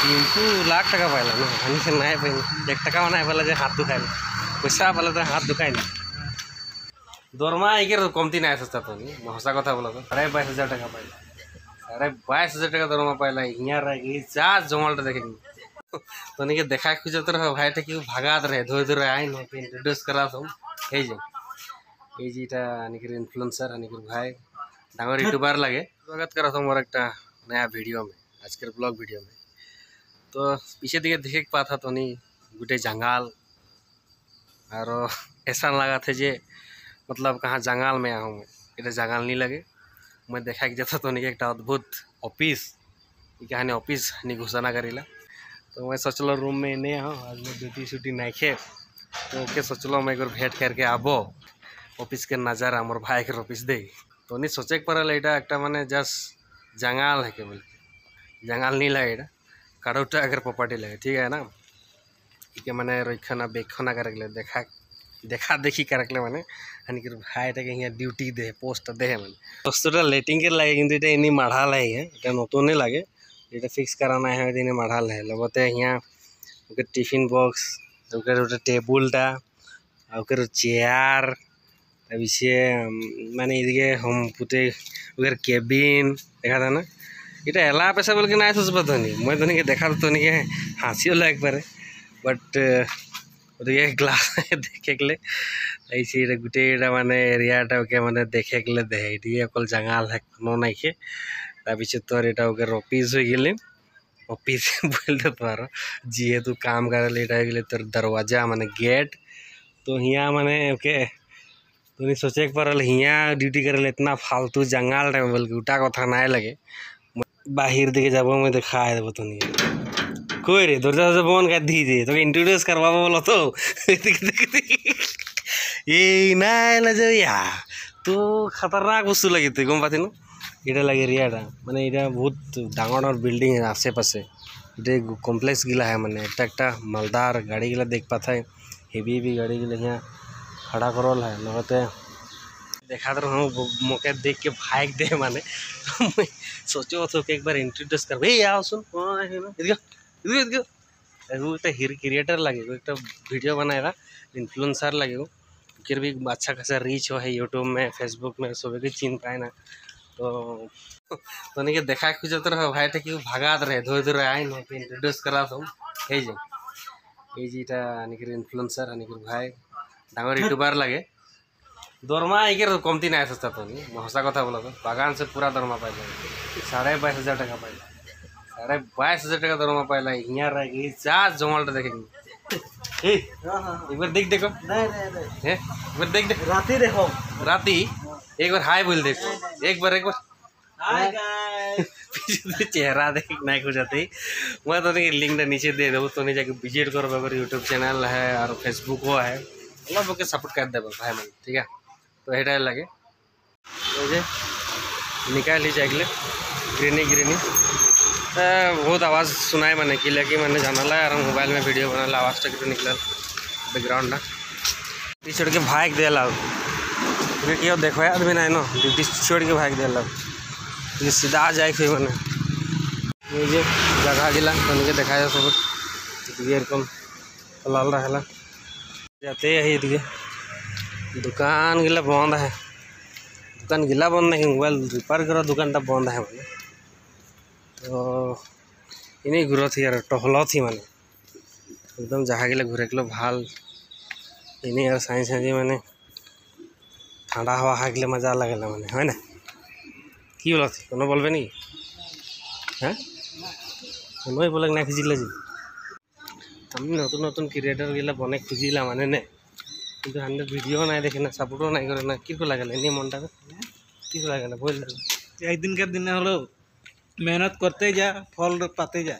কিন্তু লাখ টাকা পাইলা না আমি সে নাই পাইনি 1 টাকা নাই পাইলা যে হাত দুখাইল পয়সা পাইলে তো হাত দুখাই না দরমা একে কমতি নাই সস্তা তো হসা কথা বলো তো 22,500 টাকা পাইলা 22,500 টাকা দরমা পাইলা ইয়ার যা জমালটা দেখে तो नहीं देखा खुजत रहे भाई टे भागात रहे धोए धोए आई ना इंट्रोड्यूस करा तुम ये जीटा निकर इन्फ्लुएंसर निकर भाई डांगर यूट्यूबर लगे स्वागत करा तुम और एक नया वीडियो में आज के ब्लॉग वीडियो में तो पीछे दिखे देखे पाता तो नहीं गोटे जंगाल और ऐसा लगा थे जे मतलब कहाँ जंगाल में आऊँ मैं जंगाल नहीं लगे मैं देखा कि जाता तो नहीं एक अद्भुत ऑफिस कहानी ऑफिस नहीं घोषणा करेला तो मैं सोचलो रूम में नहीं हाँ आज मैं ड्यूटी शूटी नहीं खे तो ओके सोचलो मैं एक भेंट करके आबो ऑफिस के नज़ारा मोर भाई के ऑफिस दे तो नहीं सोचे पड़ल यहाँ एक माने जस्ट जंगाल है केवल जंगाल नहीं लगे यहाँ कारोटा अगर प्रॉपर्टी लगे ठीक है ना इके मैंने रखना बेखना कर देखा देखा देखी कर मैंने हानि भाई यहाँ ड्यूटी दे पोस्ट दे मैंने पोस्टा लेटिंग के लगे कि इन माढ़ा लगे ये नतुने लगे ये फिक्स कराना है दिन माढ़ाल है लगते यहाँ टिफिन बॉक्स गोटे टेबुलटा चेयर तबीसे माने इदिके हम पुटे केबिन देखा था ना ये एला पैसा बोल के ना सोचबा तो नहीं मैं तो नहीं देखा तो नहीं हाँसियो लग पारे बट ग्लास देखे गले ऐसे गोटे माने एरियाटा माने देखे गले दे अकल जंगाल है कोनो नहीं खे तबीसे तोर ये ऑफिस हो गए ऑफिस बोलते पार जीतु काम कर तोर दरवाजा माने गेट तो यहाँ माने ओके तो नहीं सोचे पारल यहाँ ड्यूटी करे इतना फालतू जंगाल टाइम बोल के उटा कथा ना लगे बाहर दिखे जब मैं देखा देव तो नहीं कोई रे दरजा से बन कर दीजिए तो इंट्रोड्यूस करवा बोलो तो ये ना या तो खतरनाक वस्तु लगी थी गम पाती ना ये लगे एरियाटा माने ये बहुत डांगर बिल्डिंग है आसे पासे ये कम्प्लेक्स गिला है माने एक मालदार गाड़ी गिला देख पाता है हेवी हेवी गाड़ी गिला यहाँ खड़ा करल है लगते देखा तो हम मौके देख के भाग दे माने तो मैं सोचो तो एक बार इंट्रोड्यूस कर भाई आओ सुन क्रिएटर लगे एक वीडियो बनाएगा इन्फ्लुएंसर लगे फिर भी अच्छा खासा रीच हो है यूट्यूब में फेसबुक में सब चिन्ह पाए ना तो नहीं देखा खुजत रहे भाई टे भागात रहे धोए धोए आई ना इंट्रोड्यूस करा तुम ये जीटा निकर इन्फ्लुएंसर निकर भाई डांगर यूट्यूबर लगे दरमा एके कमती ना सस्ता तो नहीं हसा कथा बोला तो बागान से पूरा दरमा पाइल 22,500 टाका पाइल 22,500 टाका दरमा पाइला यहाँ रह जा जमालटा देखे एक बार देख देखो एक बार देख देख राती देखो राती एक बार हाय बोल देखो एक बार पीछे चेहरा देख नहीं हो जाते मैं तो नहीं लिंक नीचे दे दूँ तो नहीं जाके विजिट करो अगर यूट्यूब चैनल है और फेसबुक हो है मतलब ओके सपोर्ट कर दे भाई मन ठीक है तो ये लगे तो निकाल ही जाए ग्रीनी ग्रीनी बहुत आवाज़ सुनाए मैंने कि लगी मैंने जाना ला और मोबाइल में वीडियो बना आवाज़ तक निकल बैकग्राउंड ना छोड़ के भाग दे ला क्यों देखो आदमी ना नो ड्यूटी छोड़ के भाग दे ला सीधा आ जाए फिर मैंने ये जगह गिला तो नहीं देखा जाए सब एरकम लाल रहा जाते है दुकान गिला बंद है दुकान गिला बंद नहीं मोबाइल रिपेयर करो दुकान बंद है मैंने तो इन्हीं घूर थी यार टहल थी मैंने एकदम जहाँ गिला घूरे गलो भाल इन्हीं यार साइंस साइंस मैंने ठंडा हवा हागले मजा लगेला मैंने है ना कि बोला थी कोनो बोलबे नहीं हाँ मैं बोला ना खुजिला जी हम नतुन नतुन क्रिएटर गिला बने खुजिला माने ने किंतु हमने वीडियो ना देखे ना सपोर्टो ना करे ना कि लागल इन्हीं मन कि लागल बोल एक दिन के दिन हलो मेहनत करते जा फल पाते जा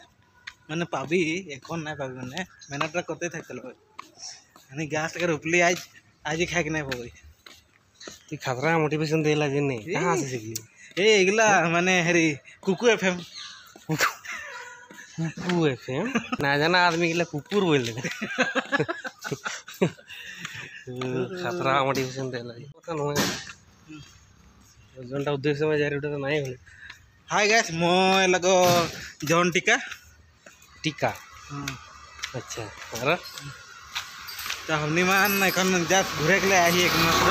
मैंने पाबी एकोन ना पाबी मैंने मेहनत करते थे चलो यानी गैस अगर उपली आज आज ही खाए कि नहीं पाबी तू खतरा मोटिवेशन देला जी नहीं कहाँ से सीखली ए इगला माने हरी कुकू एफएम कुकू एफएम ना जाना आदमी के लिए कुकुर बोल दे खतरा मोटिवेशन देला जी पता नहीं जनता उद्देश्य में जा रही तो नहीं होले हाय गाइस मैं लगो जॉन टिका टीका अच्छा और तो हमनी मान এখন জাস্ট ঘুরে গেলে আহি একমাত্র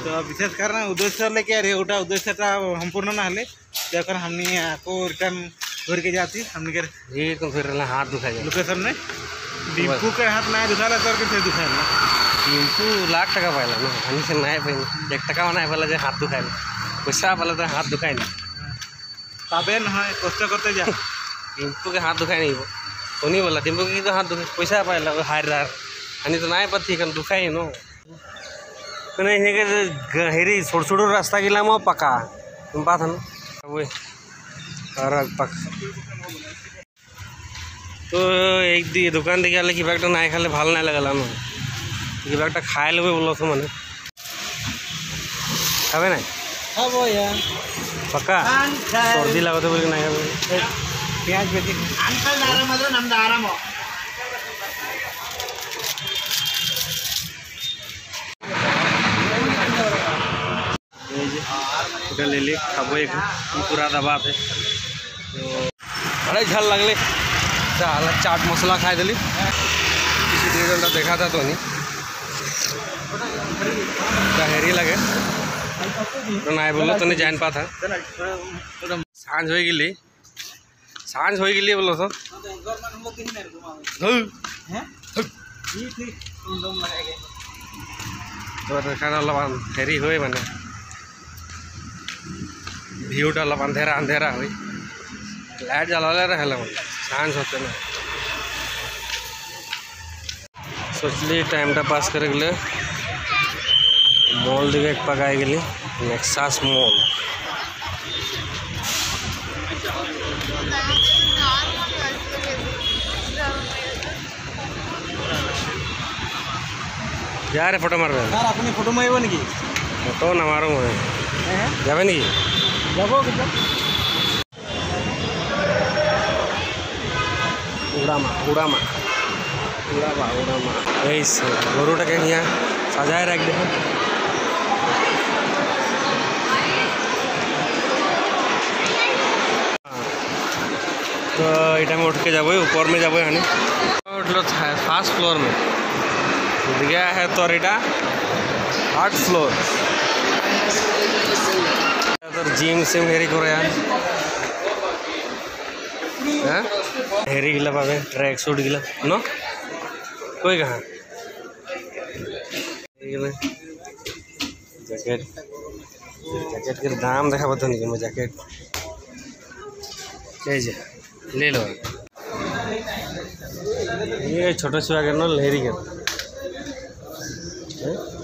তো বিশেষ কারণে উদ্দেশ্য लेके अरे ওটা উদ্দেশ্যটা সম্পূর্ণ না হলে তো এখন हमनी को रिटर्न घर के जाती हमनी के ये तो फिर हाथ दुखा जाए लोकेशन में डिम्पू के हाथ ना दुखाला तो के दुखाला टिम्पू लाख टका पाइला ना हनी से नहीं पाइन 1 टका नहीं पाला जे हाथ दुखाइल पैसा पाला तो हाथ दुखाई नहीं पाबे ना कष्ट करते जा टिम्पू के हाथ दुखाई नहीं उन्हीं बोला टिम्पू के तो हाथ दुखे पैसा पाइला हार हनी तो नहीं पत्ती कन दुखाई नो कने हे के गहरी छोड़ छोड़ रास्ता गिला मो पका तुम बात है वो और पक तो एक दी दुकान देखिए आले कि बैगटा नहीं खाले ভাল नहीं लगला ना कि बैगटा खाए लेबे बोलो तो माने खाबे नहीं खाबो यार पक्का सर्दी लागते बोली नहीं खाबे प्याज बेटी अंकल दारा मात्र नम्द आराम ले ली खाबो एक पूरा दबा थे तो बड़े झल लगले चल चाट मसला खाई दिली किसी डिजाइन देखा था तो नहीं हेरी लगे तो नहीं बोलो तो नहीं जान पाता सांझ हो गई बोलो तो हेरी हुए मैंने ভিউটা অলপ अंधेरा अंधेरा हुई लाइट जलाले रहे सांझ होते ना सोचली टाइमटा पास करे गले मॉल दिखे पकाए गली नेक्सास मॉल जा रे फोटो मारबे यार अपनी फोटो मारबो नेकी फोटो ना मारो मैं जाबे नेकी যাবো কিন্তু उड़ामा ऐसे गरुटा के यहाँ सजाए रख दे तो इटा में उठ के जाबो ऊपर में जाबो हनी उठलो फर्स्ट फ्लोर में गया है तो इटा 8 फ्लोर जिम से हेरी को यार हेरी गिला पावे ट्रैक सूट गिला नो कोई कहाँ जैकेट जैकेट के दाम देखा बता नहीं मैं जैकेट ले लो ये छोटा छुआ के नो हेरी के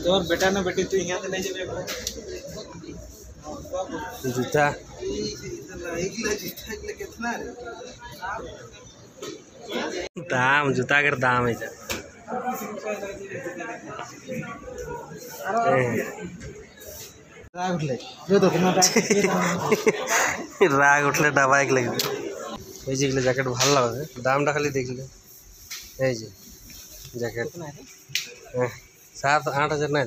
तोर बेटा ना बेटी तू यहाँ से नहीं जाबे जूता दाम जूता के दाम है राग उठले दबा एक लगे जैकेट ভাল लगे दामटा खाली देख ले जैकेट 7-8 हजार नहीं